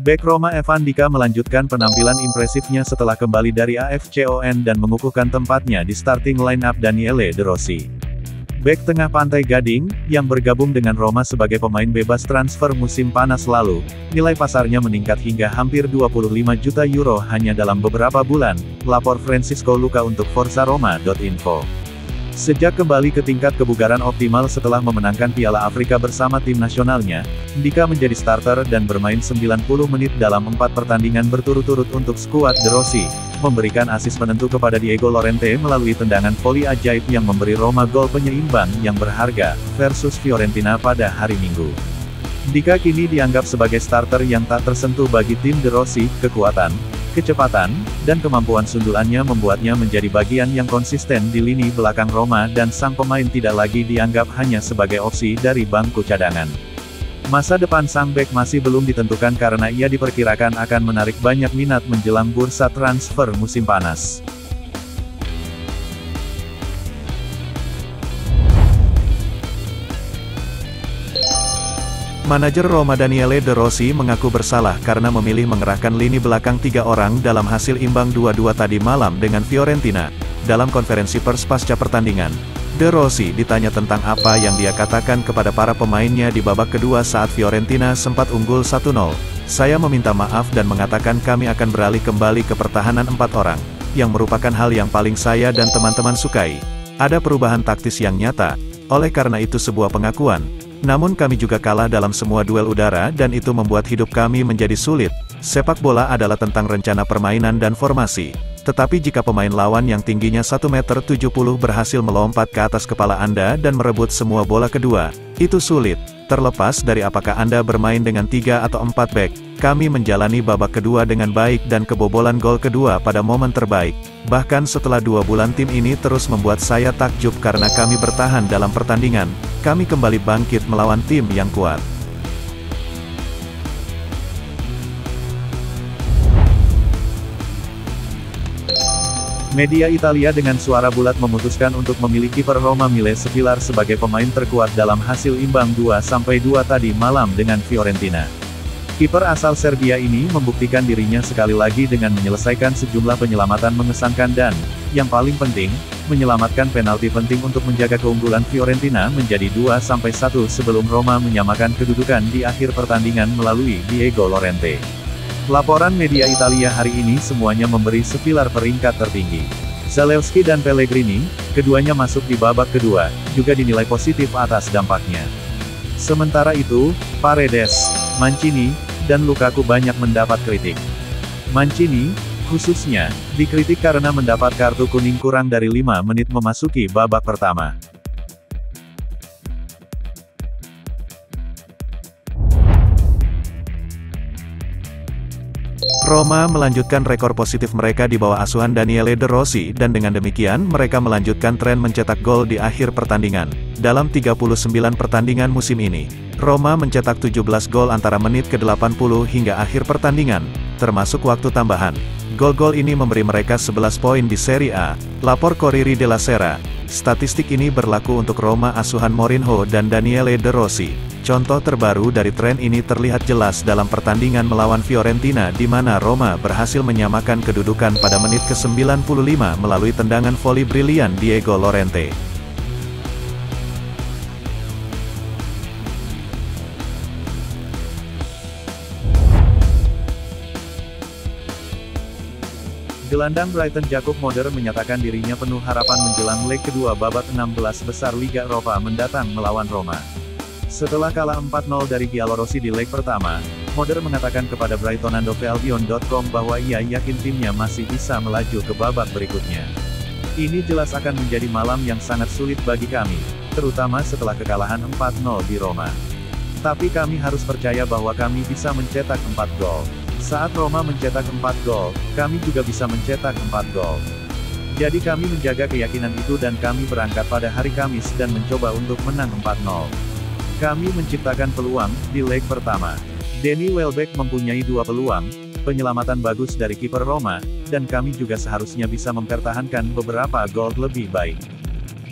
Bek Roma Evan Dika melanjutkan penampilan impresifnya setelah kembali dari AFCON dan mengukuhkan tempatnya di starting line-up Daniele De Rossi. Bek tengah Pantai Gading, yang bergabung dengan Roma sebagai pemain bebas transfer musim panas lalu, nilai pasarnya meningkat hingga hampir 25 juta euro hanya dalam beberapa bulan, lapor Francisco Luca untuk ForzaRoma.info. Sejak kembali ke tingkat kebugaran optimal setelah memenangkan Piala Afrika bersama tim nasionalnya, Dika menjadi starter dan bermain 90 menit dalam 4 pertandingan berturut-turut untuk skuad De Rossi, memberikan asis penentu kepada Diego Llorente melalui tendangan voli ajaib yang memberi Roma gol penyeimbang yang berharga, versus Fiorentina pada hari Minggu. Dika kini dianggap sebagai starter yang tak tersentuh bagi tim De Rossi. Kekuatan, kecepatan, dan kemampuan sundulannya membuatnya menjadi bagian yang konsisten di lini belakang Roma dan sang pemain tidak lagi dianggap hanya sebagai opsi dari bangku cadangan. Masa depan sang bek masih belum ditentukan karena ia diperkirakan akan menarik banyak minat menjelang bursa transfer musim panas. Manajer Roma Daniele De Rossi mengaku bersalah karena memilih mengerahkan lini belakang 3 orang dalam hasil imbang 2-2 tadi malam dengan Fiorentina. Dalam konferensi pers pasca pertandingan, De Rossi ditanya tentang apa yang dia katakan kepada para pemainnya di babak kedua saat Fiorentina sempat unggul 1-0. Saya meminta maaf dan mengatakan kami akan beralih kembali ke pertahanan 4 orang, yang merupakan hal yang paling saya dan teman-teman sukai. Ada perubahan taktis yang nyata, oleh karena itu sebuah pengakuan. Namun kami juga kalah dalam semua duel udara dan itu membuat hidup kami menjadi sulit. Sepak bola adalah tentang rencana permainan dan formasi. Tetapi jika pemain lawan yang tingginya 1,70 meter berhasil melompat ke atas kepala Anda dan merebut semua bola kedua, itu sulit. Terlepas dari apakah Anda bermain dengan 3 atau 4 bek, kami menjalani babak kedua dengan baik dan kebobolan gol kedua pada momen terbaik. Bahkan setelah 2 bulan tim ini terus membuat saya takjub karena kami bertahan dalam pertandingan, kami kembali bangkit melawan tim yang kuat. Media Italia dengan suara bulat memutuskan untuk memilih kiper Roma Mile Svillar sebagai pemain terkuat dalam hasil imbang 2-2 tadi malam dengan Fiorentina. Kiper asal Serbia ini membuktikan dirinya sekali lagi dengan menyelesaikan sejumlah penyelamatan mengesankan dan, yang paling penting, menyelamatkan penalti penting untuk menjaga keunggulan Fiorentina menjadi 2-1 sebelum Roma menyamakan kedudukan di akhir pertandingan melalui Diego Llorente. Laporan media Italia hari ini semuanya memberi Svillar peringkat tertinggi. Zalewski dan Pellegrini, keduanya masuk di babak kedua, juga dinilai positif atas dampaknya. Sementara itu, Paredes, Mancini, dan Lukaku banyak mendapat kritik. Mancini, khususnya, dikritik karena mendapat kartu kuning kurang dari 5 menit memasuki babak pertama. Roma melanjutkan rekor positif mereka di bawah asuhan Daniele De Rossi dan dengan demikian mereka melanjutkan tren mencetak gol di akhir pertandingan. Dalam 39 pertandingan musim ini, Roma mencetak 17 gol antara menit ke-80 hingga akhir pertandingan, termasuk waktu tambahan. Gol-gol ini memberi mereka 11 poin di Serie A, lapor Corriere della Sera. Statistik ini berlaku untuk Roma asuhan Mourinho dan Daniele De Rossi. Contoh terbaru dari tren ini terlihat jelas dalam pertandingan melawan Fiorentina di mana Roma berhasil menyamakan kedudukan pada menit ke-95 melalui tendangan voli brilian Diego Llorente. Gelandang Brighton Jacob Moder menyatakan dirinya penuh harapan menjelang leg kedua babak 16 besar Liga Eropa mendatang melawan Roma. Setelah kalah 4-0 dari Giallorossi di leg pertama, Moder mengatakan kepada BrightonandHoveAlbion.com bahwa ia yakin timnya masih bisa melaju ke babak berikutnya. Ini jelas akan menjadi malam yang sangat sulit bagi kami, terutama setelah kekalahan 4-0 di Roma. Tapi kami harus percaya bahwa kami bisa mencetak 4 gol. Saat Roma mencetak 4 gol, kami juga bisa mencetak 4 gol. Jadi kami menjaga keyakinan itu dan kami berangkat pada hari Kamis dan mencoba untuk menang 4-0. Kami menciptakan peluang di leg pertama. Danny Welbeck mempunyai 2 peluang, penyelamatan bagus dari kiper Roma, dan kami juga seharusnya bisa mempertahankan beberapa gol lebih baik.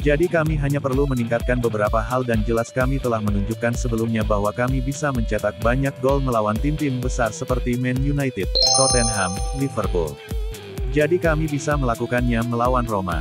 Jadi kami hanya perlu meningkatkan beberapa hal dan jelas kami telah menunjukkan sebelumnya bahwa kami bisa mencetak banyak gol melawan tim-tim besar seperti Man United, Tottenham, Liverpool. Jadi kami bisa melakukannya melawan Roma.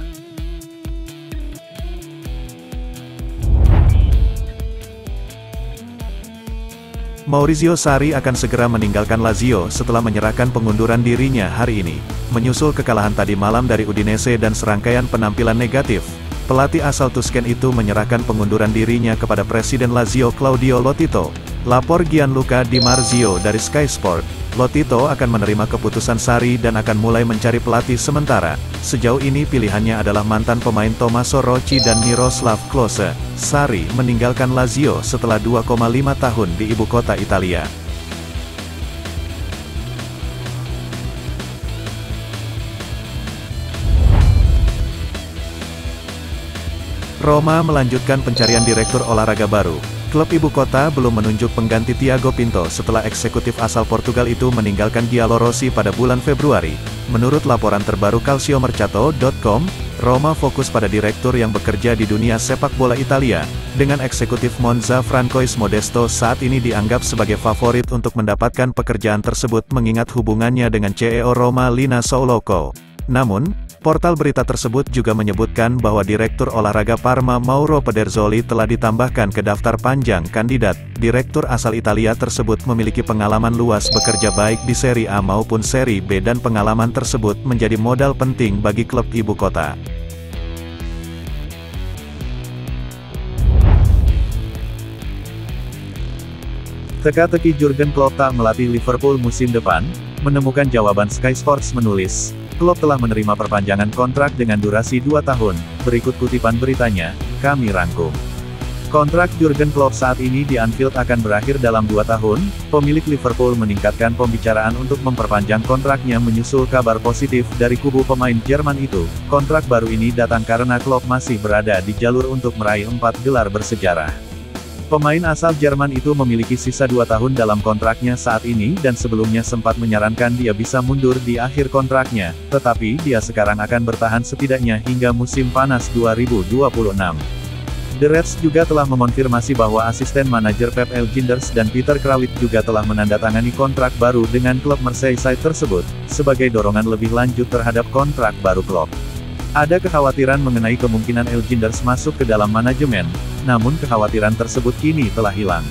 Maurizio Sarri akan segera meninggalkan Lazio setelah menyerahkan pengunduran dirinya hari ini. Menyusul kekalahan tadi malam dari Udinese dan serangkaian penampilan negatif, pelatih asal Tusken itu menyerahkan pengunduran dirinya kepada Presiden Lazio Claudio Lotito. Lapor Gianluca Di Marzio dari Sky Sport, Lotito akan menerima keputusan Sarri dan akan mulai mencari pelatih sementara. Sejauh ini pilihannya adalah mantan pemain Tommaso Rocci dan Miroslav Klose. Sarri meninggalkan Lazio setelah 2,5 tahun di ibu kota Italia. Roma melanjutkan pencarian direktur olahraga baru. Klub ibu kota belum menunjuk pengganti Thiago Pinto setelah eksekutif asal Portugal itu meninggalkan Giallorossi pada bulan Februari. Menurut laporan terbaru calciomercato.com, Roma fokus pada direktur yang bekerja di dunia sepak bola Italia, dengan eksekutif Monza Francois Modesto saat ini dianggap sebagai favorit untuk mendapatkan pekerjaan tersebut mengingat hubungannya dengan CEO Roma Lina Souloko. Namun, portal berita tersebut juga menyebutkan bahwa Direktur Olahraga Parma Mauro Pederzoli telah ditambahkan ke daftar panjang kandidat. Direktur asal Italia tersebut memiliki pengalaman luas bekerja baik di Serie A maupun Serie B dan pengalaman tersebut menjadi modal penting bagi klub ibu kota. Teka-teki Jurgen Klopp tak melatih Liverpool musim depan? Menemukan jawaban. Sky Sports menulis, Klopp telah menerima perpanjangan kontrak dengan durasi 2 tahun. Berikut kutipan beritanya, kami rangkum. Kontrak Jurgen Klopp saat ini di Anfield akan berakhir dalam 2 tahun. Pemilik Liverpool meningkatkan pembicaraan untuk memperpanjang kontraknya menyusul kabar positif dari kubu pemain Jerman itu. Kontrak baru ini datang karena Klopp masih berada di jalur untuk meraih 4 gelar bersejarah. Pemain asal Jerman itu memiliki sisa 2 tahun dalam kontraknya saat ini dan sebelumnya sempat menyarankan dia bisa mundur di akhir kontraknya, tetapi dia sekarang akan bertahan setidaknya hingga musim panas 2026. The Reds juga telah mengonfirmasi bahwa asisten manajer Pep Ljinders dan Peter Crouch juga telah menandatangani kontrak baru dengan klub Merseyside tersebut, sebagai dorongan lebih lanjut terhadap kontrak baru Klopp. Ada kekhawatiran mengenai kemungkinan Ljinders masuk ke dalam manajemen, namun kekhawatiran tersebut kini telah hilang.